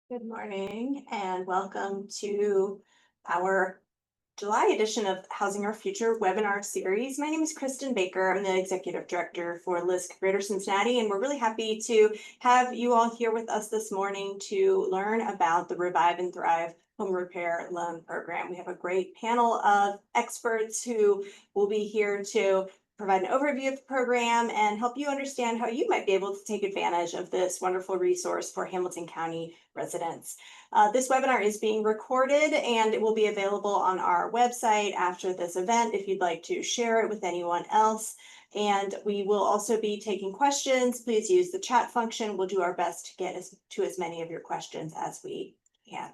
Good morning and welcome to our July edition of Housing Our Future webinar series. My name is Kristen Baker. I'm the Executive Director for LISC Greater Cincinnati, and we're really happy to have you all here with us this morning to learn about the Revive and Thrive Home Repair Loan Program. We have a great panel of experts who will be here to provide an overview of the program and help you understand how you might be able to take advantage of this wonderful resource for Hamilton County residents. This webinar is being recorded and it will be available on our website after this event if you'd like to share it with anyone else. And we will also be taking questions. Please use the chat function. We'll do our best to get to as many of your questions as we can.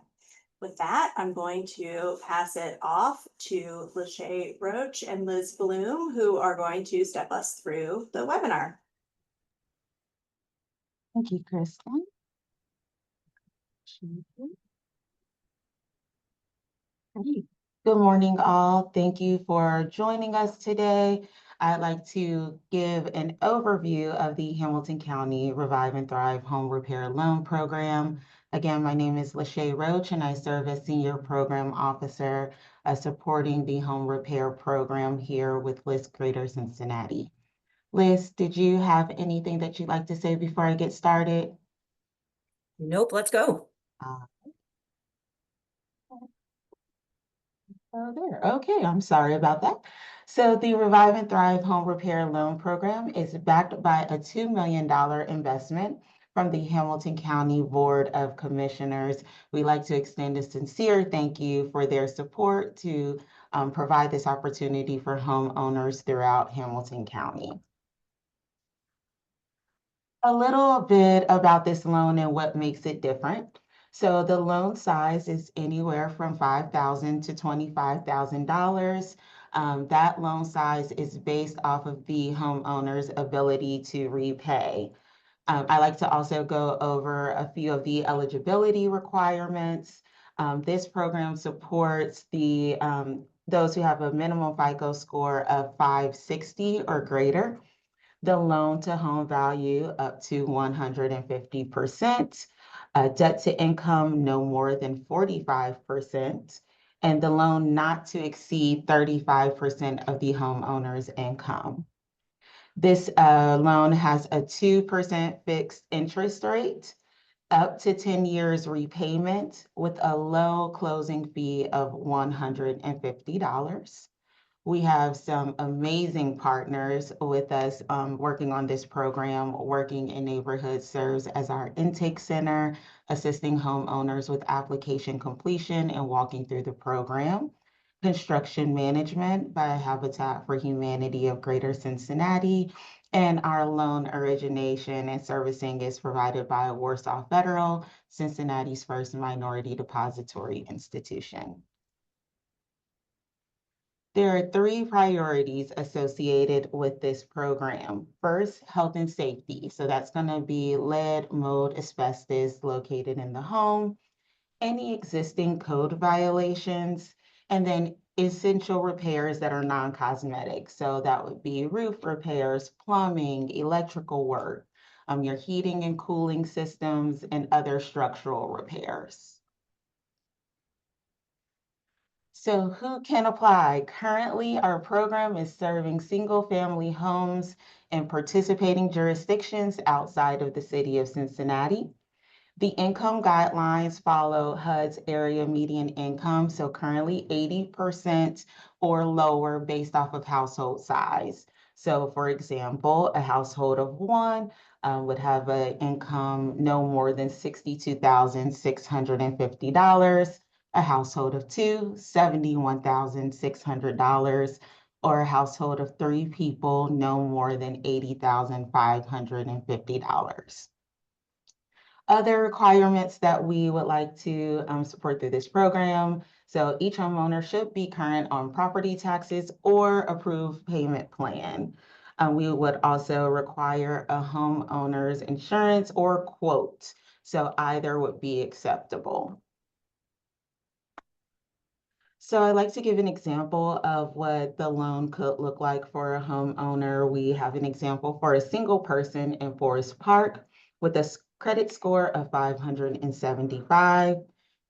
With that, I'm going to pass it off to Lachey Roach and Liz Bloom, who are going to step us through the webinar. Thank you, Kristen. Good morning, all. Thank you for joining us today. I'd like to give an overview of the Hamilton County Revive and Thrive Home Repair Loan Program. Again, my name is Lachey Roach, and I serve as Senior Program Officer supporting the home repair program here with LISC Greater Cincinnati. Liz, did you have anything that you'd like to say before I get started? Nope, let's go. Oh, there. Okay, I'm sorry about that. So the Revive and Thrive Home Repair Loan Program is backed by a $2 million investment from the Hamilton County Board of Commissioners. We'd like to extend a sincere thank you for their support to provide this opportunity for homeowners throughout Hamilton County. A little bit about this loan and what makes it different. So the loan size is anywhere from $5,000 to $25,000. That loan size is based off of the homeowner's ability to repay. I like to also go over a few of the eligibility requirements. This program supports those who have a minimum FICO score of 560 or greater, the loan to home value up to 150%, debt to income no more than 45%, and the loan not to exceed 35% of the homeowner's income. This loan has a 2% fixed interest rate, up to 10 years repayment with a low closing fee of $150. We have some amazing partners with us working on this program. Working in Neighborhoods serves as our intake center, assisting homeowners with application completion and walking through the program. Construction management by Habitat for Humanity of Greater Cincinnati. And our loan origination and servicing is provided by Warsaw Federal, Cincinnati's first minority depository institution. There are 3 priorities associated with this program. First, health and safety. So that's going to be lead, mold, asbestos located in the home, any existing code violations, and then essential repairs that are non-cosmetic. So that would be roof repairs, plumbing, electrical work, your heating and cooling systems, and other structural repairs. So who can apply? Currently, our program is serving single-family homes in participating jurisdictions outside of the city of Cincinnati. The income guidelines follow HUD's area median income, so currently 80% or lower based off of household size. So for example, a household of 1 would have an income no more than $62,650. A household of 2, $71,600, or a household of 3 people, no more than $80,550. Other requirements that we would like to support through this program. So each homeowner should be current on property taxes or approved payment plan. We would also require a homeowner's insurance or quote. So either would be acceptable. So I'd like to give an example of what the loan could look like for a homeowner. We have an example for a single person in Forest Park with a credit score of 575,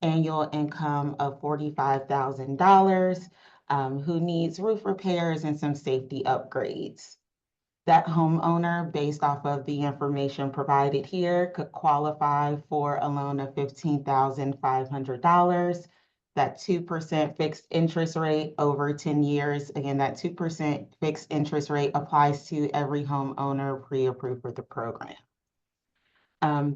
annual income of $45,000, who needs roof repairs and some safety upgrades. That homeowner, based off of the information provided here, could qualify for a loan of $15,500. That 2% fixed interest rate over 10 years. Again, that 2% fixed interest rate applies to every homeowner pre-approved for the program.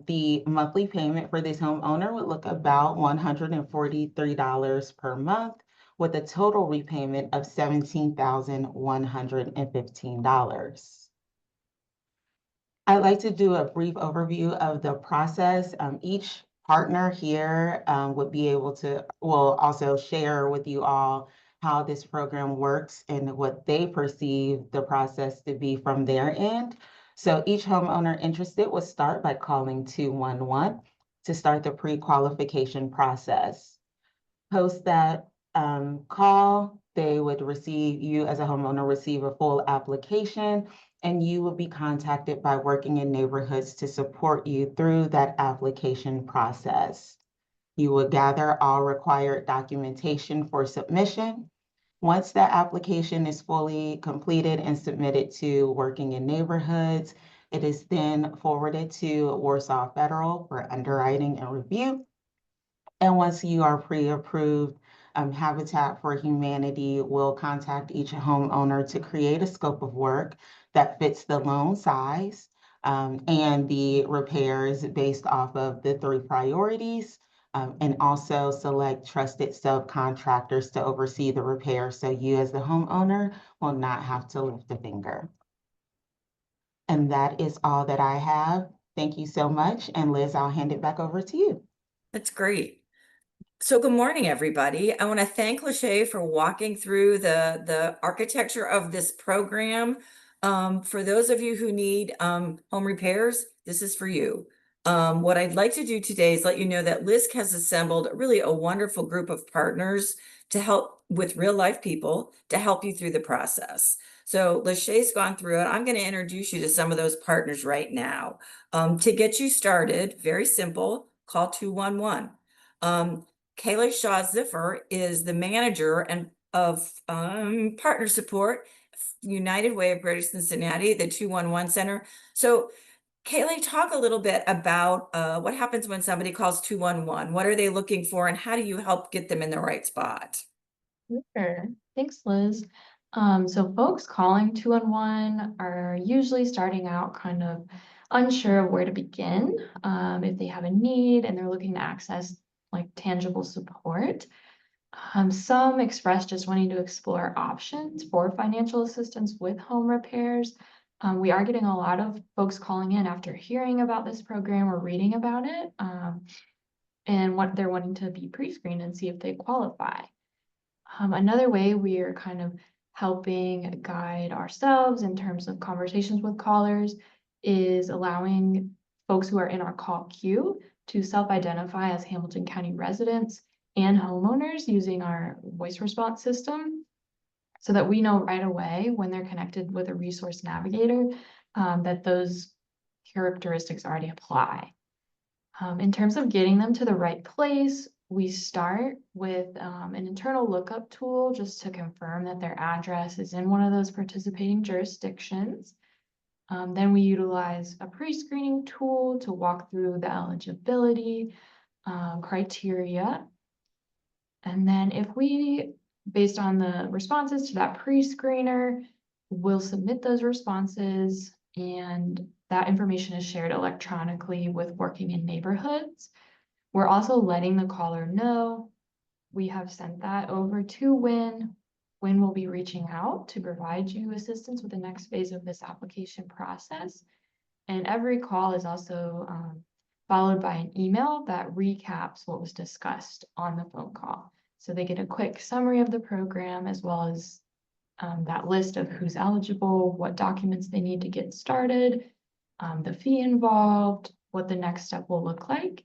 The monthly payment for this homeowner would look about $143 per month, with a total repayment of $17,115. I'd like to do a brief overview of the process. Each partner here will also share with you all how this program works and what they perceive the process to be from their end. So each homeowner interested will start by calling 211 to start the pre-qualification process. Post that call, you as a homeowner receive a full application, and you will be contacted by Working in Neighborhoods to support you through that application process. You will gather all required documentation for submission. Once that application is fully completed and submitted to Working in Neighborhoods, it is then forwarded to Warsaw Federal for underwriting and review. And once you are pre-approved, Habitat for Humanity will contact each homeowner to create a scope of work that fits the loan size and the repairs based off of the 3 priorities, and also select trusted subcontractors to oversee the repair, so you as the homeowner will not have to lift a finger. And that is all that I have. Thank you so much. And Liz, I'll hand it back over to you. That's great. So good morning, everybody. I want to thank Lachey for walking through the architecture of this program. For those of you who need home repairs, this is for you. What I'd like to do today is let you know that LISC has assembled really a wonderful group of partners to help with real life people to help you through the process. So Lachey's gone through it. I'm going to introduce you to some of those partners right now. To get you started, very simple, call 211. Kayla Shaw Ziffer is the manager and of partner support, United Way of Greater Cincinnati, the 211 Center. So Kayla, talk a little bit about what happens when somebody calls 211. What are they looking for, and how do you help get them in the right spot? Sure. Thanks, Liz. So folks calling 211 are usually starting out kind of unsure of where to begin, if they have a need and they're looking to access like tangible support. Some express just wanting to explore options for financial assistance with home repairs. We are getting a lot of folks calling in after hearing about this program or reading about it, and what they're wanting to be pre-screened and see if they qualify. Another way we are kind of helping guide ourselves in terms of conversations with callers is allowing folks who are in our call queue to self-identify as Hamilton County residents and homeowners using our voice response system, so that we know right away when they're connected with a resource navigator that those characteristics already apply. In terms of getting them to the right place, we start with an internal lookup tool just to confirm that their address is in one of those participating jurisdictions. Then we utilize a pre-screening tool to walk through the eligibility criteria. And then if we, based on the responses to that pre-screener, we'll submit those responses, and that information is shared electronically with Working in Neighborhoods. We're also letting the caller know we have sent that over to Win. Win will be reaching out to provide you assistance with the next phase of this application process. And every call is also followed by an email that recaps what was discussed on the phone call. So they get a quick summary of the program, as well as that list of who's eligible, what documents they need to get started, the fee involved, what the next step will look like,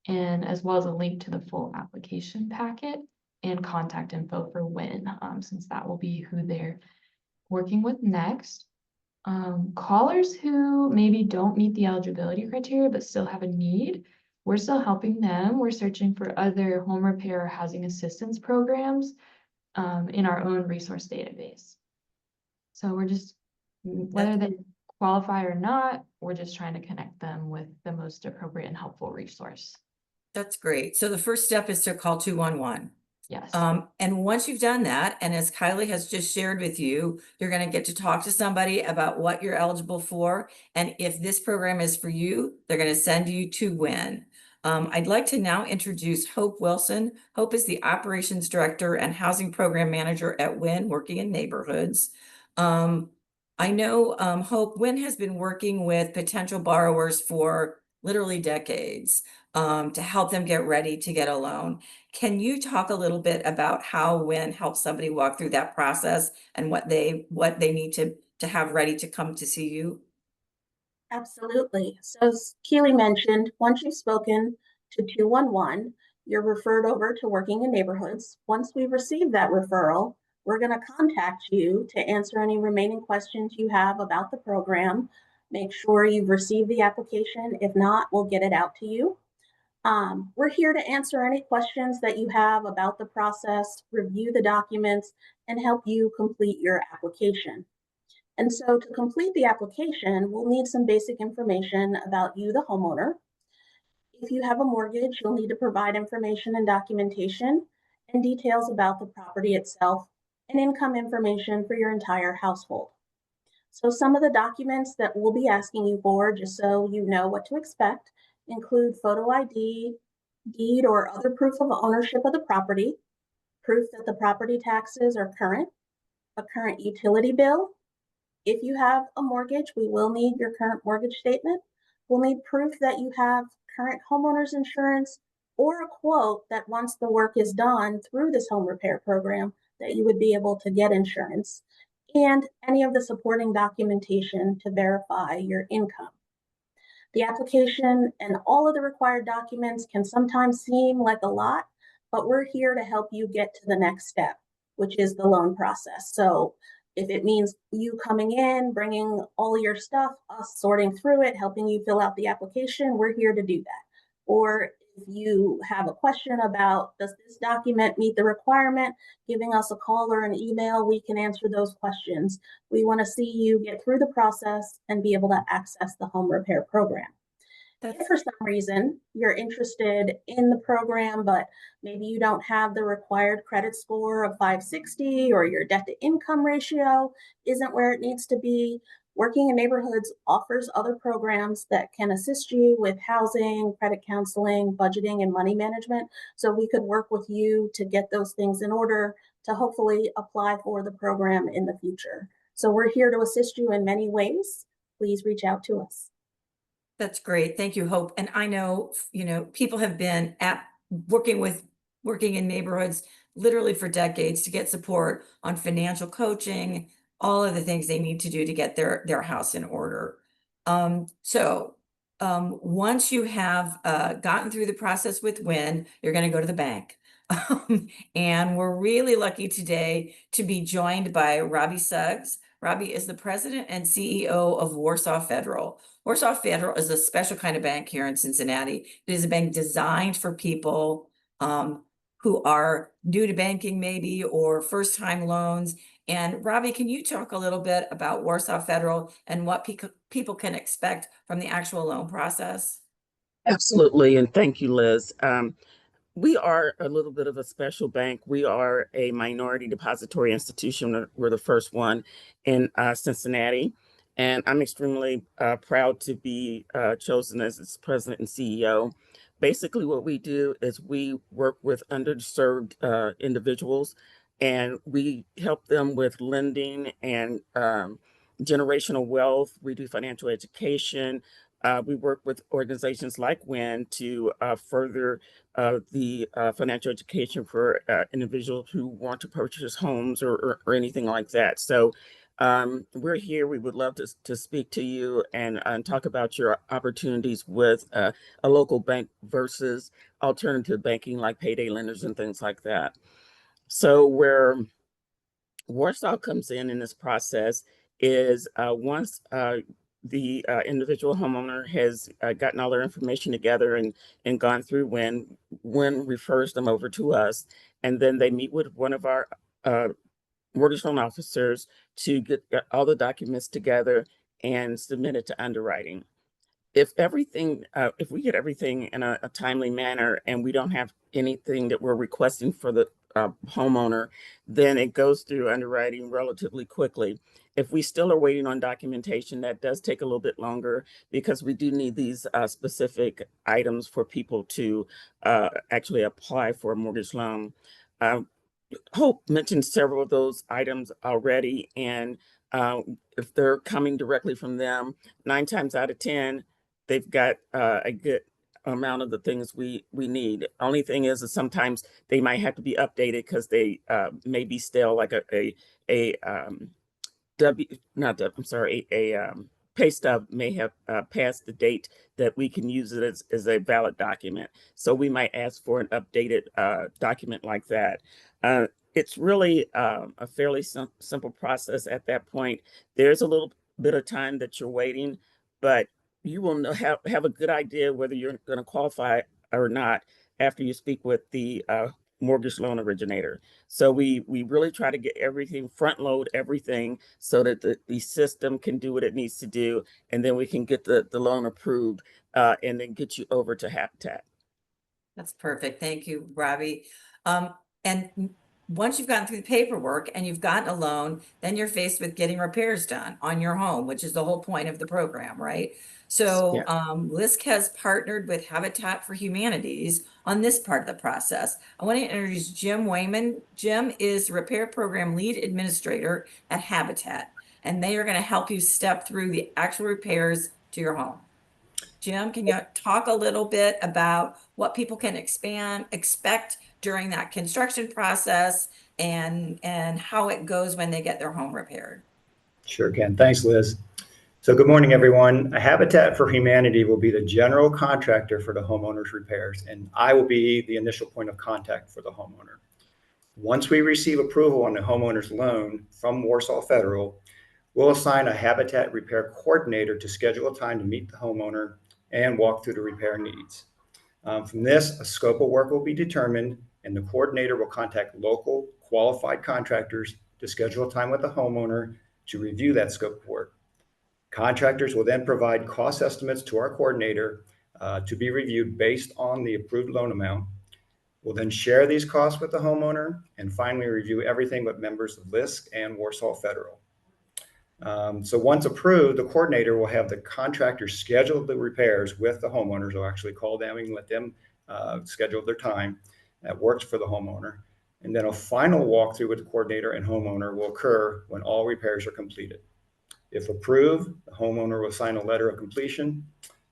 and as well as a link to the full application packet and contact info for Win, since that will be who they're working with next. Callers who maybe don't meet the eligibility criteria but still have a need, we're still helping them. We're searching for other home repair or housing assistance programs in our own resource database. So we're just, whether they qualify or not, we're just trying to connect them with the most appropriate and helpful resource. That's great. So the first step is to call 211. Yes. And once you've done that, and as Kylie has just shared with you, you're going to get to talk to somebody about what you're eligible for. And if this program is for you, they're going to send you to WIN. I'd like to now introduce Hope Wilson. Hope is the Operations Director and Housing Program Manager at WIN, working in neighborhoods. I know, Hope, WIN has been working with potential borrowers for literally decades to help them get ready to get a loan. Can you talk a little bit about how WIN helps somebody walk through that process and what they need to have ready to come to see you? Absolutely. So as Keely mentioned, once you've spoken to 211, you're referred over to Working in Neighborhoods. Once we receive that referral, we're going to contact you to answer any remaining questions you have about the program. Make sure you've received the application. If not, we'll get it out to you. We're here to answer any questions that you have about the process, review the documents, and help you complete your application. And so to complete the application, we'll need some basic information about you, the homeowner. If you have a mortgage, you'll need to provide information and documentation and details about the property itself and income information for your entire household. So some of the documents that we'll be asking you for, just so you know what to expect, include photo ID, deed or other proof of ownership of the property, proof that the property taxes are current, a current utility bill. If you have a mortgage, we will need your current mortgage statement. We'll need proof that you have current homeowners insurance or a quote that once the work is done through this home repair program, that you would be able to get insurance, and any of the supporting documentation to verify your income. The application and all of the required documents can sometimes seem like a lot, but we're here to help you get to the next step, which is the loan process. So if it means you coming in, bringing all your stuff, us sorting through it, helping you fill out the application, we're here to do that. Or if you have a question about, does this document meet the requirement, giving us a call or an email, we can answer those questions. We want to see you get through the process and be able to access the home repair program. If for some reason you're interested in the program, but maybe you don't have the required credit score of 560 or your debt to income ratio isn't where it needs to be, Working in Neighborhoods offers other programs that can assist you with housing, credit counseling, budgeting, and money management. So we could work with you to get those things in order to hopefully apply for the program in the future. So we're here to assist you in many ways. Please reach out to us. That's great. Thank you, Hope. And I know, people have been working in neighborhoods literally for decades to get support on financial coaching, all of the things they need to do to get their house in order. Once you have gotten through the process with WIN, you're going to go to the bank. And we're really lucky today to be joined by Robbie Suggs. Robbie is the president and CEO of Warsaw Federal. Warsaw Federal is a special kind of bank here in Cincinnati. It is a bank designed for people who are new to banking maybe, or first-time loans. And Robbie, can you talk a little bit about Warsaw Federal and what people can expect from the actual loan process? Absolutely, and thank you, Liz. We are a little bit of a special bank. We are a minority depository institution. We're the first one in Cincinnati, and I'm extremely proud to be chosen as its president and CEO. Basically, what we do is we work with underserved individuals, and we help them with lending and generational wealth. We do financial education. We work with organizations like WIN to further the financial education for individuals who want to purchase homes or anything like that. So we're here. We would love to speak to you and talk about your opportunities with a local bank versus alternative banking like payday lenders and things like that. So where Warsaw comes in this process is once the individual homeowner has gotten all their information together and gone through when refers them over to us, and then they meet with one of our mortgage loan officers to get all the documents together and submit it to underwriting. If we get everything in a timely manner and we don't have anything that we're requesting for the homeowner, then it goes through underwriting relatively quickly. If we still are waiting on documentation, that does take a little bit longer because we do need these specific items for people to actually apply for a mortgage loan. Uh, Hope mentioned several of those items already, and if they're coming directly from them, 9 times out of 10, they've got a good amount of the things we need. Only thing is that sometimes they might have to be updated because they may be stale, like a I'm sorry, pay stub may have passed the date that we can use it as a valid document. So we might ask for an updated document like that. It's really a fairly simple process at that point. There's a little bit of time that you're waiting, but you will have a good idea whether you're going to qualify or not after you speak with the mortgage loan originator. So we really try to get everything, front load everything so that the system can do what it needs to do. And then we can get the loan approved and then get you over to Habitat. That's perfect. Thank you, Robbie. And once you've gotten through the paperwork and you've gotten a loan, then you're faced with getting repairs done on your home, which is the whole point of the program, right? So LISC has partnered with Habitat for Humanities on this part of the process. I want to introduce Jim Wayman. Jim is the Repair Program Lead Administrator at Habitat, and they are going to help you step through the actual repairs to your home. Jim, can you talk a little bit about what people can expect during that construction process and how it goes when they get their home repaired? Sure can. Thanks, Liz. So good morning, everyone. Habitat for Humanity will be the general contractor for the homeowner's repairs, and I will be the initial point of contact for the homeowner. Once we receive approval on the homeowner's loan from Warsaw Federal, we'll assign a Habitat repair coordinator to schedule a time to meet the homeowner and walk through the repair needs. From this, a scope of work will be determined, and the coordinator will contact local qualified contractors to schedule a time with the homeowner to review that scope of work. Contractors will then provide cost estimates to our coordinator to be reviewed based on the approved loan amount. We'll then share these costs with the homeowner and finally review everything with members of LISC and Warsaw Federal. So once approved, the coordinator will have the contractor schedule the repairs with the homeowners. They'll actually call them and let them schedule their time that works for the homeowner. And then a final walkthrough with the coordinator and homeowner will occur when all repairs are completed. If approved, the homeowner will sign a letter of completion.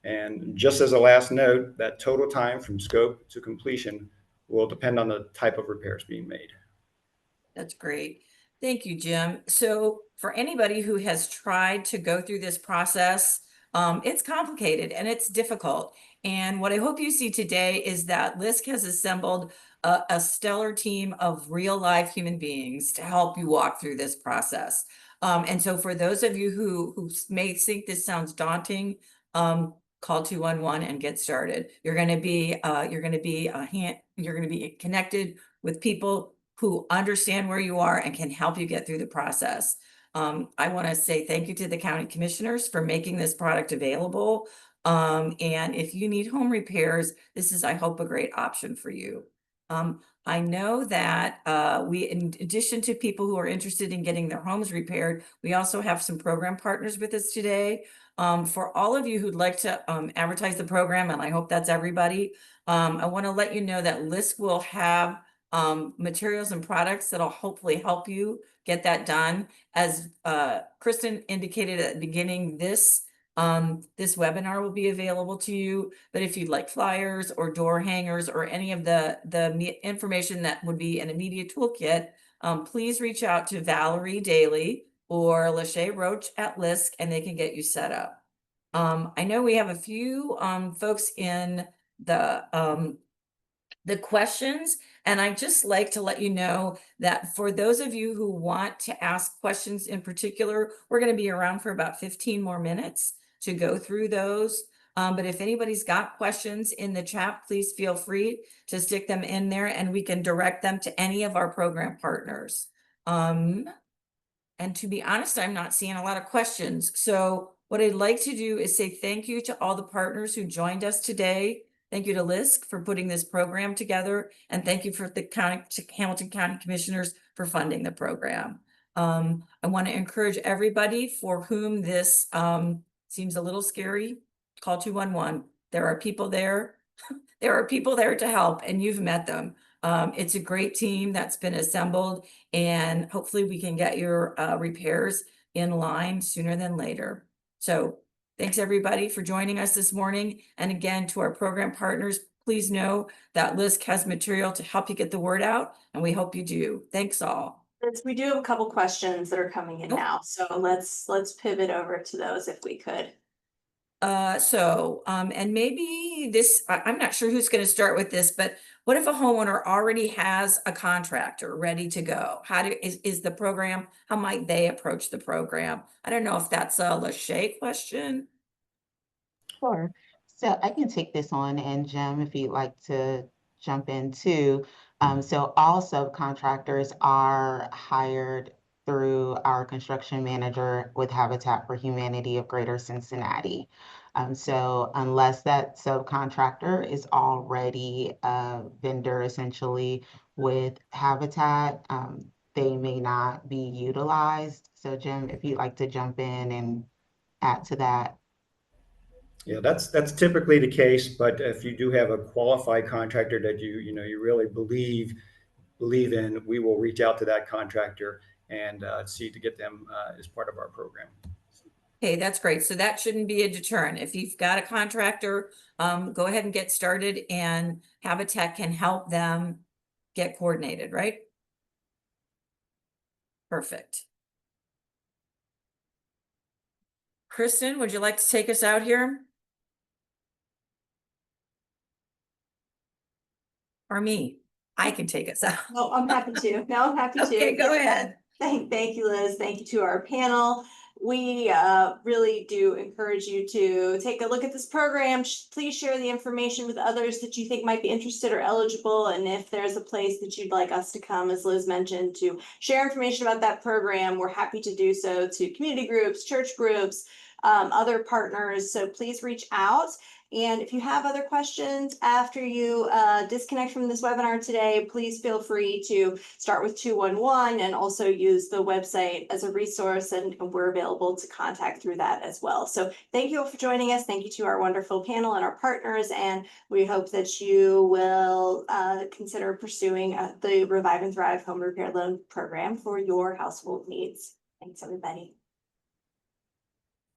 And just as a last note, that total time from scope to completion will depend on the type of repairs being made. That's great. Thank you, Jim. So for anybody who has tried to go through this process, it's complicated and it's difficult. And what I hope you see today is that LISC has assembled a stellar team of real life human beings to help you walk through this process. And so for those of you who may think this sounds daunting, call 211 and get started. You're going to be connected with people who understand where you are and can help you get through the process. I want to say thank you to the county commissioners for making this product available. And if you need home repairs, this is, I hope, a great option for you. I know that in addition to people who are interested in getting their homes repaired, we also have some program partners with us today. For all of you who'd like to advertise the program, and I hope that's everybody, I want to let you know that LISC will have materials and products that'll hopefully help you get that done. As Kristen indicated at the beginning, this webinar will be available to you, but if you'd like flyers or door hangers or any of the information that would be an immediate toolkit, please reach out to Valerie Daly or Lachey Roach at LISC and they can get you set up. I know we have a few folks in the the questions. And I just like to let you know that for those of you who want to ask questions in particular, we're going to be around for about 15 more minutes to go through those. But if anybody's got questions in the chat, please feel free to stick them in there and we can direct them to any of our program partners. And to be honest, I'm not seeing a lot of questions. So what I'd like to do is say thank you to all the partners who joined us today. Thank you to LISC for putting this program together. And thank you for the Hamilton County Commissioners for funding the program. I want to encourage everybody for whom this seems a little scary, call 211. There are people there. There are people there to help, and you've met them. It's a great team that's been assembled, and hopefully we can get your repairs in line sooner than later. So thanks everybody for joining us this morning. And again, to our program partners, please know that LISC has material to help you get the word out, and we hope you do. Thanks all. We do have a couple questions that are coming in now, so let's pivot over to those if we could. And maybe this, I'm not sure who's going to start with this, but what if a homeowner already has a contractor ready to go? Is the program, how might they approach the program? I don't know if that's a Lachey question. Sure. So I can take this on, and Jim, if you'd like to jump in too. So all subcontractors are hired through our construction manager with Habitat for Humanity of Greater Cincinnati. So unless that subcontractor is already a vendor essentially with Habitat, they may not be utilized. So Jim, if you'd like to jump in and add to that. Yeah, that's typically the case. But if you do have a qualified contractor that you really believe in, we will reach out to that contractor and see to get them as part of our program. Okay, that's great. So that shouldn't be a deterrent. If you've got a contractor, go ahead and get started, and Habitat can help them get coordinated, right? Perfect. Kristen, would you like to take us out here? Or me? I can take us out. No, I'm happy to. No, I'm happy to. Okay, go ahead. Thank you, Liz. Thank you to our panel. We really do encourage you to take a look at this program. Please share the information with others that you think might be interested or eligible. And if there's a place that you'd like us to come, as Liz mentioned, to share information about that program, we're happy to do so to community groups, church groups, other partners. So please reach out. And if you have other questions after you disconnect from this webinar today, please feel free to start with 211 and also use the website as a resource, and we're available to contact through that as well. So thank you all for joining us. Thank you to our wonderful panel and our partners, and we hope that you will consider pursuing the Revive and Thrive Home Repair Loan Program for your household needs. Thanks, everybody.